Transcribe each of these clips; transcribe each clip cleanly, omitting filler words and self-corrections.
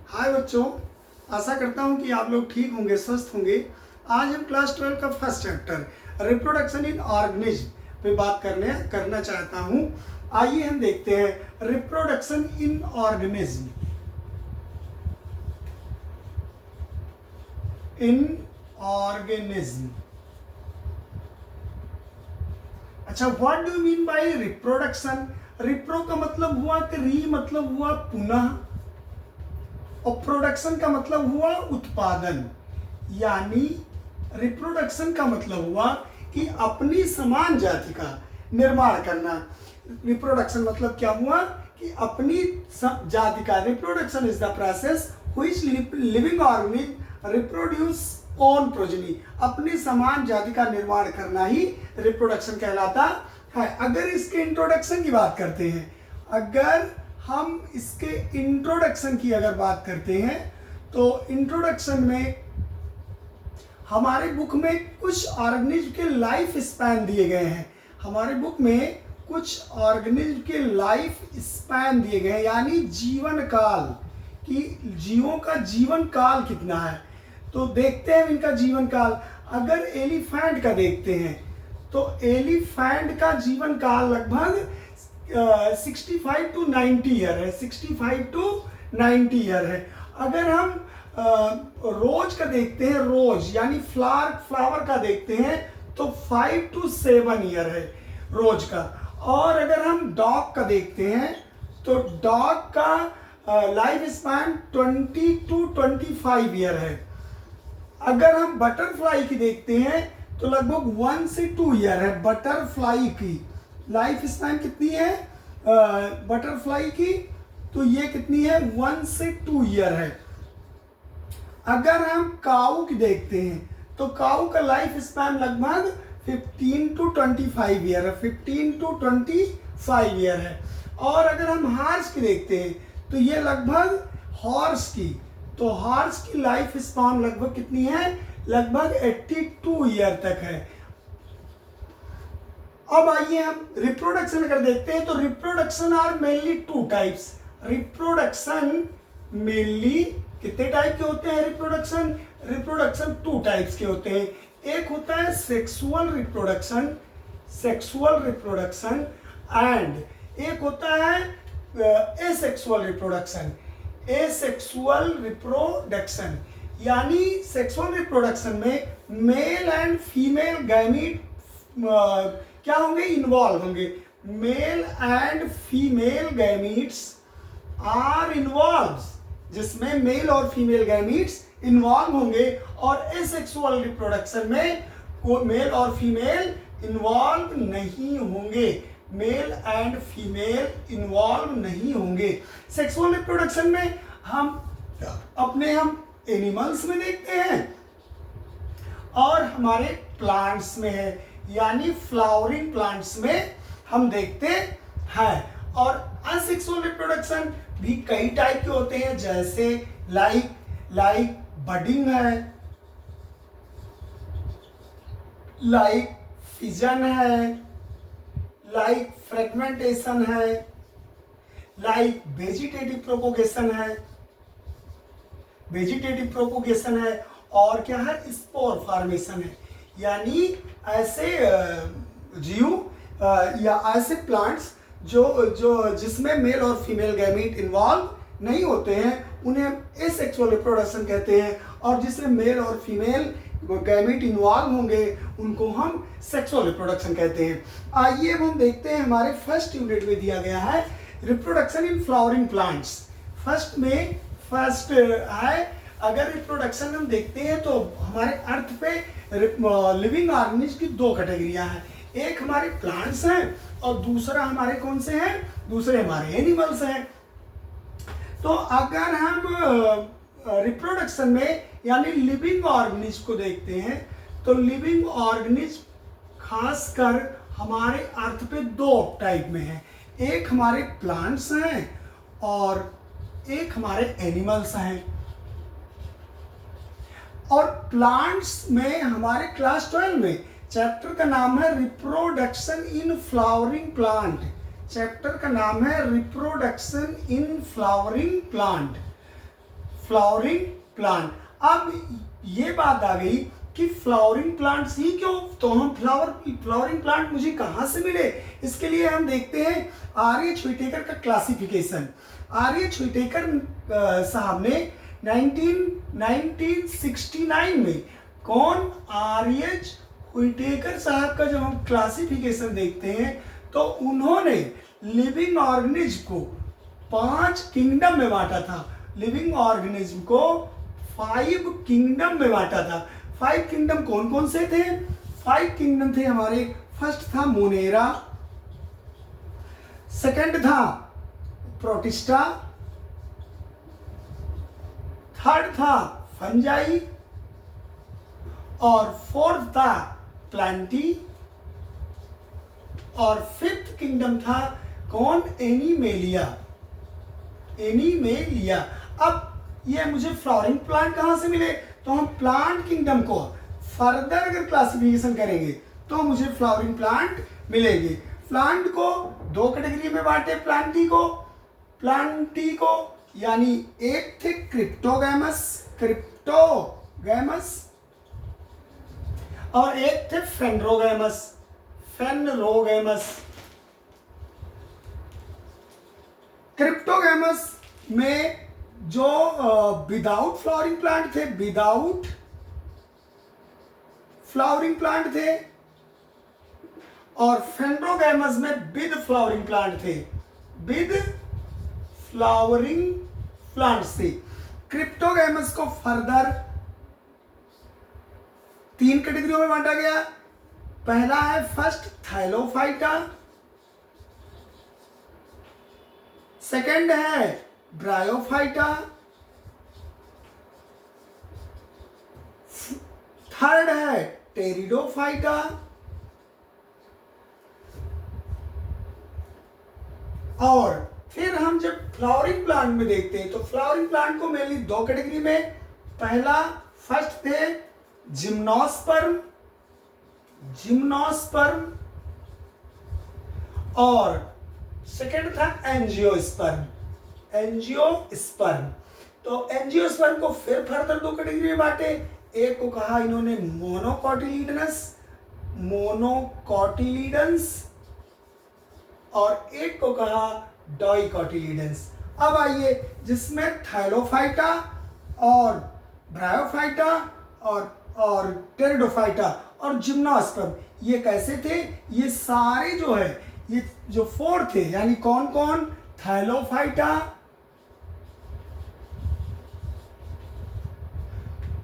हाय बच्चों, आशा करता हूँ कि आप लोग ठीक होंगे, स्वस्थ होंगे। आज हम क्लास 12 का first chapter reproduction in organism पे बात करना चाहता हूँ। आइए हम देखते हैं रिप्रोडक्शन इन ऑर्गेनिज्म। अच्छा, what do you mean by reproduction? रिप्रो का मतलब हुआ कि री मतलब हुआ पुनः, और प्रोडक्शन का मतलब हुआ उत्पादन। यानी रिप्रोडक्शन का मतलब हुआ कि अपनी समान जाति का निर्माण करना। रिप्रोडक्शन मतलब क्या हुआ कि अपनी जाति का, reproduction is the process which living organism reproduce own progeny. अपनी समान जाति का निर्माण करना ही रिप्रोडक्शन कहलाता है। अगर इसके इंट्रोडक्शन की बात करते हैं, अगर हम इसके इंट्रोडक्शन की अगर बात करते हैं, तो इंट्रोडक्शन में हमारे बुक में कुछ ऑर्गेनिज्म के लाइफ स्पैन दिए गए हैं। हमारे बुक में कुछ ऑर्गेनिज्म के लाइफ स्पैन दिए गए हैं, यानी जीवन काल कि जीवों का जीवन काल कितना है। तो देखते हैं इनका जीवन काल। अगर एलिफेंट का देखते हैं तो एलिफेंट का जीवन काल लगभग 65 टू 90 ईयर है। 65 टू 90 ईयर है। अगर हम रोज का देखते हैं, रोज यानी फ्लावर का देखते हैं, तो 5 टू 7 ईयर है रोज का। और अगर हम डॉग का देखते हैं तो डॉग का लाइफ स्पैन 20 टू 25 ईयर है। अगर हम बटरफ्लाई की देखते हैं तो लगभग 1 से 2 ईयर है। बटरफ्लाई की लाइफ स्पैन कितनी है बटरफ्लाई की? तो ये कितनी है? 1 से 2 ईयर है। अगर हम काऊ की देखते हैं तो काऊ का लाइफ स्पैन लगभग 15 टू 25 ईयर है। 15 टू 25 ईयर है। और अगर हम हॉर्स की देखते हैं तो ये लगभग हॉर्स की लाइफ स्पैन लगभग कितनी है? लगभग 82 ईयर तक है। अब आइए हम रिप्रोडक्शन अगर देखते हैं तो reproduction are mainly 2 types. Reproduction mainly कितने टाइप के होते हैं? रिप्रोडक्शन 2 टाइप्स के होते हैं। एक होता है सेक्सुअल रिप्रोडक्शन एंड एक होता है एसेक्सुअल रिप्रोडक्शन। यानी सेक्सुअल रिप्रोडक्शन में मेल एंड फीमेल गैमीट क्या होंगे? इन्वॉल्व होंगे। Male and female gametes are involve, जिसमें मेल और फीमेल गैमीट्स इन्वॉल्व होंगे। और एसेक्सुअल रिप्रोडक्शन में मेल और फीमेल इन्वॉल्व नहीं होंगे। मेल एंड फीमेल इन्वॉल्व नहीं होंगे। सेक्सुअल रिप्रोडक्शन में हम एनिमल्स में देखते हैं और हमारे प्लांट्स में है, यानी फ्लावरिंग प्लांट्स में हम देखते हैं। और असेक्सुअल रिप्रोडक्शन भी कई टाइप के होते हैं, जैसे लाइक बडिंग है, लाइक फिजन है, लाइक फ्रेगमेंटेशन है, लाइक वेजिटेटिव प्रोपोगेशन है, और क्या है? स्पोर फॉर्मेशन है। यानी ऐसे जीव या ऐसे प्लांट्स जो जिसमें मेल और फीमेल गैमीट इन्वॉल्व नहीं होते हैं, उन्हें एसेक्सुअल रिप्रोडक्शन कहते हैं। और जिसमें मेल और फीमेल गैमीट इन्वॉल्व होंगे उनको हम सेक्सुअल रिप्रोडक्शन कहते हैं। आइए अब हम देखते हैं, हमारे फर्स्ट यूनिट में दिया गया है reproduction in flowering plants. First है, अगर रिप्रोडक्शन हम देखते हैं तो हमारे अर्थ पे लिविंग ऑर्गेनिज्म की 2 कैटेगरियां हैं। एक हमारे प्लांट्स हैं और दूसरा हमारे कौन से हैं? दूसरे हमारे एनिमल्स हैं। तो अगर हम रिप्रोडक्शन में यानी लिविंग ऑर्गेनिज्म को देखते हैं तो लिविंग ऑर्गेनिज्म खासकर हमारे अर्थ पे 2 टाइप में है। एक हमारे प्लांट्स हैं और एक हमारे एनिमल्स हैं। और प्लांट्स में हमारे क्लास 12 में चैप्टर का नाम है reproduction in flowering plant. Chapter का नाम है reproduction in flowering plant. Flowering plant. अब ये बात आ गई कि फ्लावरिंग प्लांट्स ही क्यों, तो हम फ्लावरिंग प्लांट मुझे कहाँ से मिले, इसके लिए हम देखते हैं आर.एच. व्हिटेकर का क्लासिफिकेशन। आर.एच. व्हिटेकर साहब ने 1969 में, कौन, आर.एच. व्हिटेकर साहब का जब हम क्लासिफिकेशन देखते हैं तो उन्होंने लिविंग ऑर्गेनिज्म को 5 किंगडम में बांटा था। लिविंग ऑर्गेनिज्म को 5 किंगडम में बांटा था। 5 किंगडम कौन कौन से थे? 5 किंगडम थे हमारे। फर्स्ट था मोनेरा, सेकंड था प्रोटिस्टा, थर्ड था फंजाई, और फोर्थ था प्लांटी, और फिफ्थ किंगडम था कौन, एनिमेलिया। एनिमेलिया। अब ये मुझे फ्लावरिंग प्लांट कहां से मिले, तो हम प्लांट किंगडम को फर्दर अगर क्लासिफिकेशन करेंगे तो मुझे फ्लावरिंग प्लांट मिलेंगे। प्लांट को 2 कैटेगरी में बांटे प्लांटी को, यानी एक थे क्रिप्टोगैमस और एक थे फेनरोगैमस। क्रिप्टोगैमस में जो विदाउट फ्लावरिंग प्लांट थे और फेनरोगैमस में विद फ्लावरिंग प्लांट थे। क्रिप्टोगैमस को फर्दर 3 कैटेगरियों में बांटा गया। पहला है फर्स्ट थैलोफाइटा, सेकंड है ब्रायोफाइटा, थर्ड है टेरिडोफाइटा, और फिर हम जब फ्लावरिंग प्लांट में देखते हैं तो फ्लावरिंग प्लांट को मेनली 2 कैटेगरी में, पहला फर्स्ट थे जिम्नोस्पर्म और सेकंड था एंजियोस्पर्म। तो एंजियोस्पर्म को फिर फर्दर 2 कैटेगरी में बांटे। एक को कहा इन्होंने मोनोकोटिलीडंस और एक को कहा डाइकोटिलीडंस। अब आइए, जिसमें थैलोफाइटा और ब्रायोफाइटा और टेरिडोफाइटा और जिम्नोस्पर्म, ये कैसे थे, ये सारे जो है, ये जो 4 थे, यानी कौन कौन, थैलोफाइटा,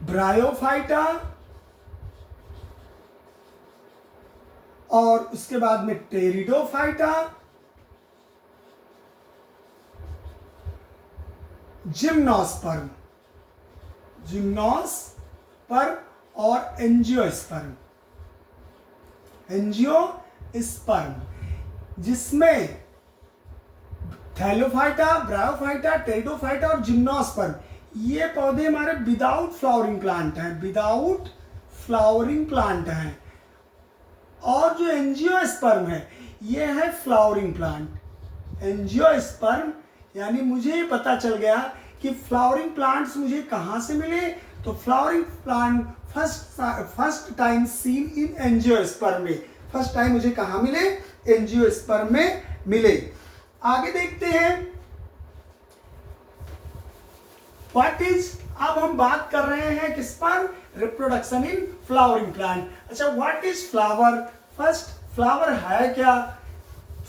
ब्रायोफाइटा और उसके बाद में टेरिडोफाइटा, जिम्नोस्पर्म और एंजियोस्पर्म। जिसमें थैलोफाइटा, ब्रायोफाइटा, टेरिडोफाइटा और जिम्नोस्पर्म, ये पौधे हमारे विदाउट फ्लावरिंग प्लांट हैं। और जो एंजियोस्पर्म है, ये है फ्लावरिंग प्लांट। एंजियोस्पर्म, यानी मुझे पता चल गया कि फ्लावरिंग प्लांट्स मुझे कहां से मिले, तो flowering plant first time seen in angiosperm में, फर्स्ट टाइम मुझे कहां मिले, एंजियोस्पर्म में मिले। आगे देखते हैं अब हम बात कर रहे हैं किस पर, रिप्रोडक्शन इन फ्लावरिंग प्लांट। अच्छा, what is flower? First, flower है क्या?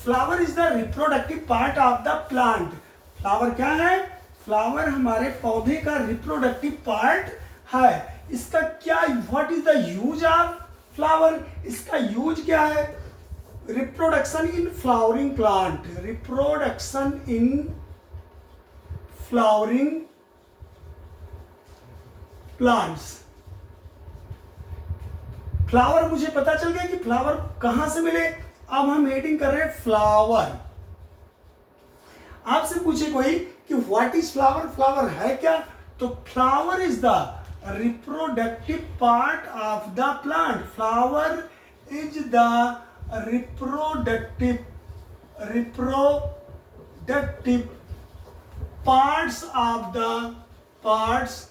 Flower is the reproductive part of the plant. Flower क्या है? फ्लावर हमारे पौधे का रिप्रोडक्टिव पार्ट है। इसका क्या, what is the use of flower? इसका यूज क्या है? Reproduction in flowering plant. Plants. Flower मुझे पता चल गया कि फ्लावर कहां से मिले। अब हम हेडिंग कर रहे हैं फ्लावर। आपसे पूछे कोई कि व्हाट इज फ्लावर, फ्लावर है क्या, तो flower is the reproductive part of the plant. Flower is the reproductive parts of the parts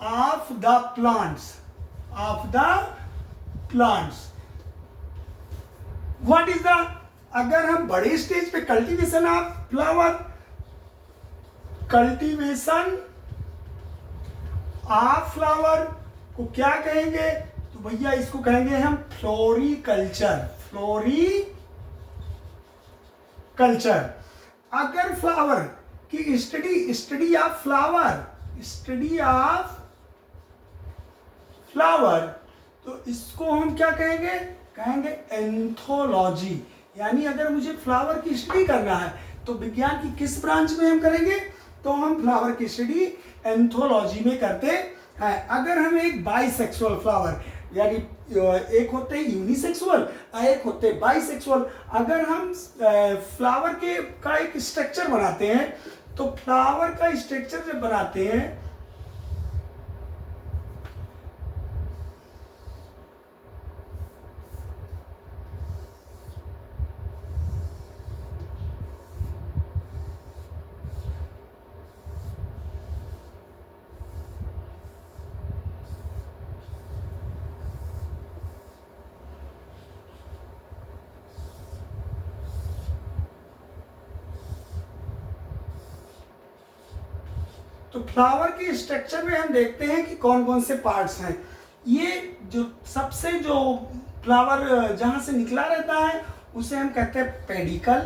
of the plants, of the plants. What is the, अगर हम बड़े स्टेज पे cultivation of flower, cultivation of flower को क्या कहेंगे? तो भैया इसको कहेंगे हम फ्लोरिकल्चर, फ्लोरिकल्चर। अगर फ्लावर की study of flower, study of flower, तो इसको हम क्या कहेंगे? कहेंगे एंथोलॉजी। यानी अगर मुझे फ्लावर की स्टडी करना है तो विज्ञान की किस ब्रांच में हम करेंगे? तो हम फ्लावर की स्टडी एंथोलॉजी में करते हैं। अगर हम एक बाइसेक्सुअल फ्लावर, यानी एक होते हैं यूनिसेक्सुअल, एक होते हैं बाइसेक्सुअल, अगर हम फ्लावर के का एक स्ट्रक्चर बनाते हैं, तो फ्लावर का स्ट्रक्चर जब बनाते हैं तो फ्लावर के स्ट्रक्चर में हम देखते हैं कि कौन कौन से पार्ट्स हैं। ये जो सबसे जो फ्लावर जहां से निकला रहता है उसे हम कहते हैं पेडिकल,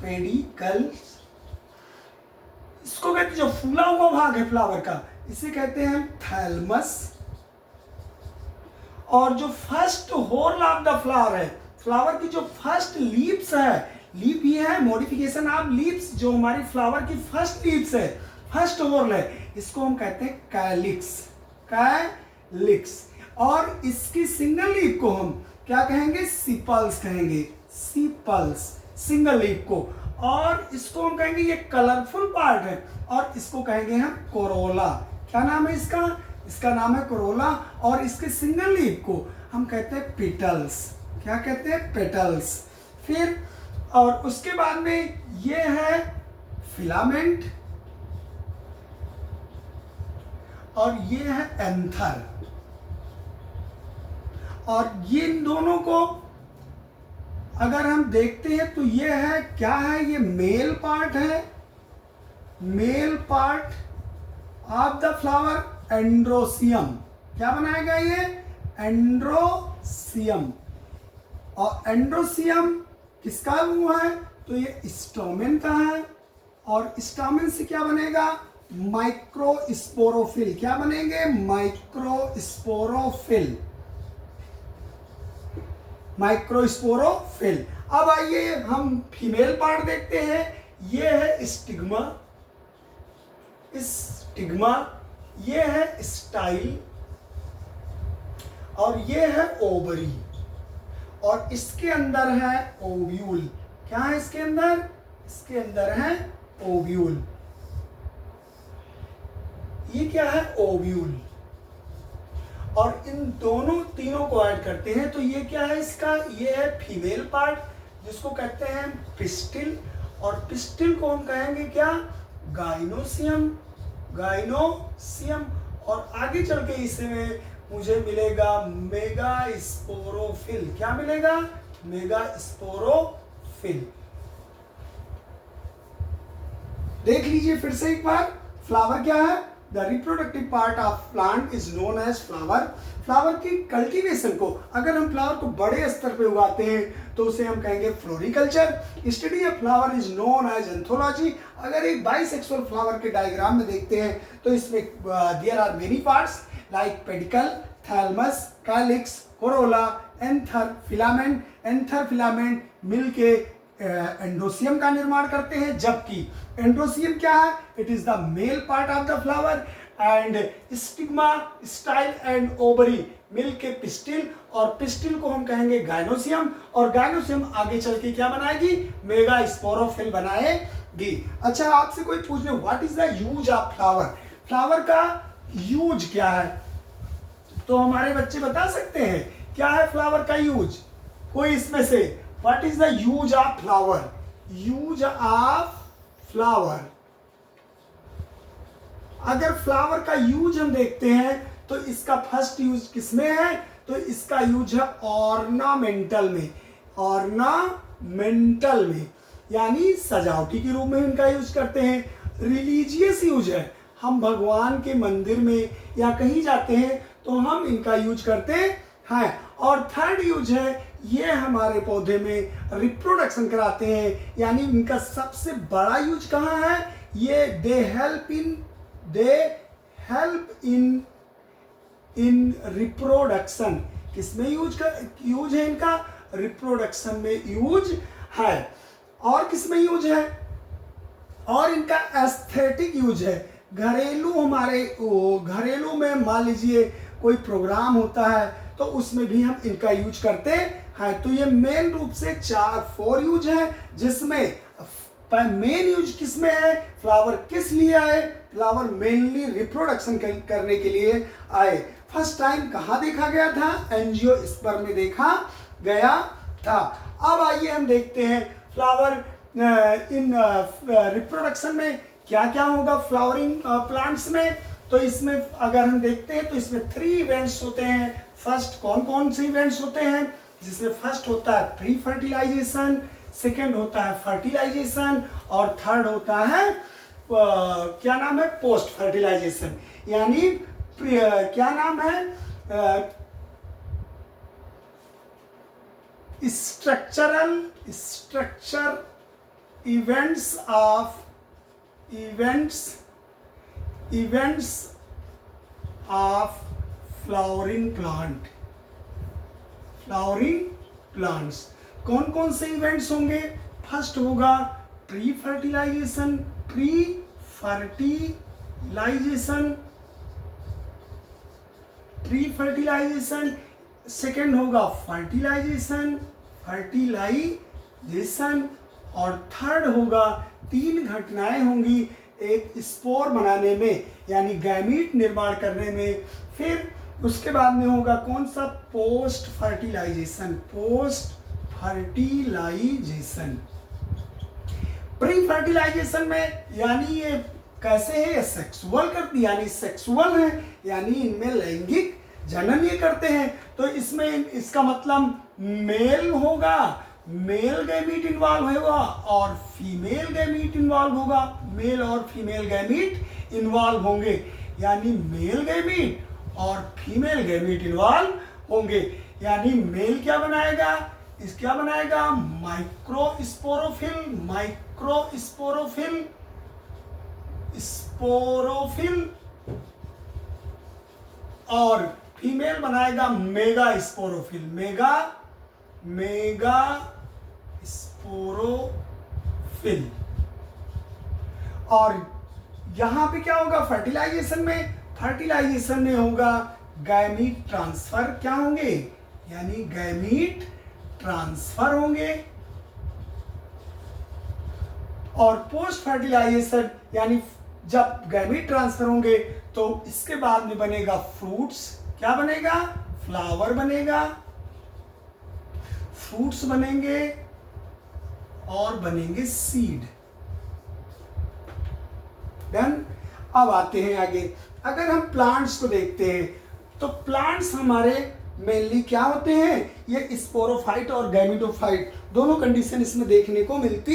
पेडिकल। इसको कहते हैं जो फूला हुआ भाग है फ्लावर का, इसे कहते हैं थैलमस। और जो first whorl of the flower है, फ्लावर की जो फर्स्ट लीव्स है, लीफ ये है मॉडिफिकेशन ऑफ लीव्स, जो हमारी फ्लावर की फर्स्ट लीव्स है, फर्स्ट होल है, इसको हम कहते हैं कैलिक्स, कैलिक्स। और इसकी सिंगल लीफ को हम क्या कहेंगे? सिपल्स कहेंगे, सिपल्स, सिंगल लीफ को। और इसको हम कहेंगे ये कलरफुल पार्ट है, और इसको कहेंगे हम कोरोला। क्या नाम है इसका? इसका नाम है कोरोला। और इसके सिंगल लीफ को हम कहते हैं पेटल्स। क्या कहते हैं? पेटल्स। फिर और उसके बाद में ये है फिलामेंट, और ये है एंथर। और ये इन दोनों को अगर हम देखते हैं तो ये है, क्या है? ये मेल पार्ट है, male part of the flower, androecium. क्या बनाएगा ये? एंड्रोसियम। और एंड्रोसियम किसका हुआ है? तो ये स्टोमेन का है। और स्टोमेन से क्या बनेगा? माइक्रोस्पोरोफिल। क्या बनेंगे? Microsporophyll, microsporophyll. अब आइए हम फीमेल पार्ट देखते हैं। ये है स्टिग्मा, स्टिग्मा। ये है स्टाइल, और ये है ओवरी। और इसके अंदर है ओव्यूल। क्या है इसके अंदर? इसके अंदर है ओव्यूल। ये क्या है? ओव्यूल। और इन दोनों तीनों को ऐड करते हैं तो ये क्या है इसका? ये है फीमेल पार्ट, जिसको कहते हैं पिस्टिल। और पिस्टिल को हम कहेंगे क्या? Gynoecium, gynoecium. और आगे चल के इसमें मुझे मिलेगा मेगास्पोरोफिल। क्या मिलेगा? मेगास्पोरोफिल। देख लीजिए फिर से एक बार, फ्लावर क्या है? The reproductive part of plant is known as flower. Flower की कल्टीवेशन को, अगर हम फ्लावर को बड़े स्तर पे उगाते हैं तो उसे हम कहेंगे floriculture. Study of flower is known as anthology. अगर एक बाइसेक्सुअल फ्लावर के डायग्राम में देखते हैं तो इसमें there are many parts like pedicel, thalamus, calyx, corolla, anther, filament. Anther filament मिलके एंडोसियम का निर्माण करते हैं, जबकि एंडोसियम क्या है? It is the male part of the flower. And stigma, style and ovary मिलके पिस्टिल, और पिस्टिल को हम कहेंगे गाइनोसियम। और गाइनोसियम आगे चल के क्या बनाएगी? मेगास्पोरोफिल बनाएगी। अच्छा, आपसे कोई पूछ ले what is the use of flower? Flower का यूज क्या है? तो हमारे बच्चे बता सकते हैं क्या है फ्लावर का यूज? कोई इसमें से what is the use of flower? Use of flower, अगर फ्लावर का यूज हम देखते हैं तो इसका फर्स्ट यूज किसमें है, तो इसका यूज है ऑर्नामेंटल में, ऑर्नामेंटल में यानी सजावटी के रूप में इनका यूज करते हैं। रिलीजियस यूज है, हम भगवान के मंदिर में या कहीं जाते हैं तो हम इनका यूज करते हैं। और थर्ड यूज है, ये हमारे पौधे में रिप्रोडक्शन कराते हैं, यानी इनका सबसे बड़ा यूज कहाँ है, ये दे हेल्प इन रिप्रोडक्शन। किसमें यूज है इनका, रिप्रोडक्शन में यूज है। और किसमें यूज है, और इनका एस्थेटिक यूज है। घरेलू में मान लीजिए कोई प्रोग्राम होता है तो उसमें भी हम इनका यूज करते हैं। तो ये मेन रूप से 4 यूज है, जिसमें मेन यूज किसमें है, फ्लावर किस लिए आए, फ्लावर मेनली रिप्रोडक्शन करने के लिए आए। फर्स्ट टाइम कहाँ देखा गया था, एंजियोस्पर्म में देखा गया था। अब आइए हम देखते हैं फ्लावर इन रिप्रोडक्शन में क्या क्या होगा फ्लावरिंग प्लांट्स में। तो इसमें अगर हम देखते हैं तो इसमें 3 इवेंट्स होते हैं। फर्स्ट कौन कौन से इवेंट्स होते हैं, जिसमें फर्स्ट होता है प्री फर्टिलाइजेशन, सेकेंड होता है फर्टिलाइजेशन और थर्ड होता है क्या नाम है, पोस्ट फर्टिलाइजेशन। यानी क्या नाम है, structure events of flowering plants. कौन कौन से इवेंट्स होंगे, फर्स्ट होगा प्री फर्टिलाइजेशन, सेकेंड होगा फर्टिलाइजेशन और थर्ड होगा 3 घटनाएं होंगी, एक स्पोर बनाने में यानी गैमीट निर्माण करने में, फिर उसके बाद में होगा कौन सा, पोस्ट फर्टिलाइजेशन। प्री फर्टिलाइजेशन में यानी ये कैसे है, सेक्सुअल करती यानी सेक्सुअल है, यानी इनमें लैंगिक जनन ये करते हैं। तो इसमें इसका मतलब मेल होगा, मेल गैमीट इन्वॉल्व होगा और फीमेल गैमीट इन्वॉल्व होगा, मेल और फीमेल गैमीट इन्वॉल्व होंगे, यानी मेल गैमीट और फीमेल गैमीट इन्वॉल्व होंगे। यानी मेल क्या बनाएगा, क्या बनाएगा, स्पोरोफिल और फीमेल बनाएगा मेगा स्पोरोफिल। और यहां पे क्या होगा फर्टिलाइजेशन में होगा गैमीट ट्रांसफर, क्या होंगे, यानी गैमीट ट्रांसफर होंगे। और पोस्ट फर्टिलाइजेशन यानी जब गैमीट ट्रांसफर होंगे तो इसके बाद में बनेगा फ्रूट्स, क्या बनेगा, फ्लावर बनेगा, फ्रूट्स बनेंगे और बनेंगे सीड। डन। अब आते हैं आगे, अगर हम प्लांट्स को देखते हैं तो प्लांट्स हमारे मेनली क्या होते हैं, ये स्पोरोफाइट और गैमिटोफाइट दोनों कंडीशन इसमें देखने को मिलती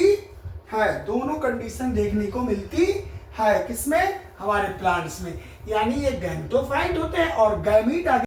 है, किसमें, हमारे प्लांट्स में। यानी ये गैमिटोफाइट होते हैं और गैमीट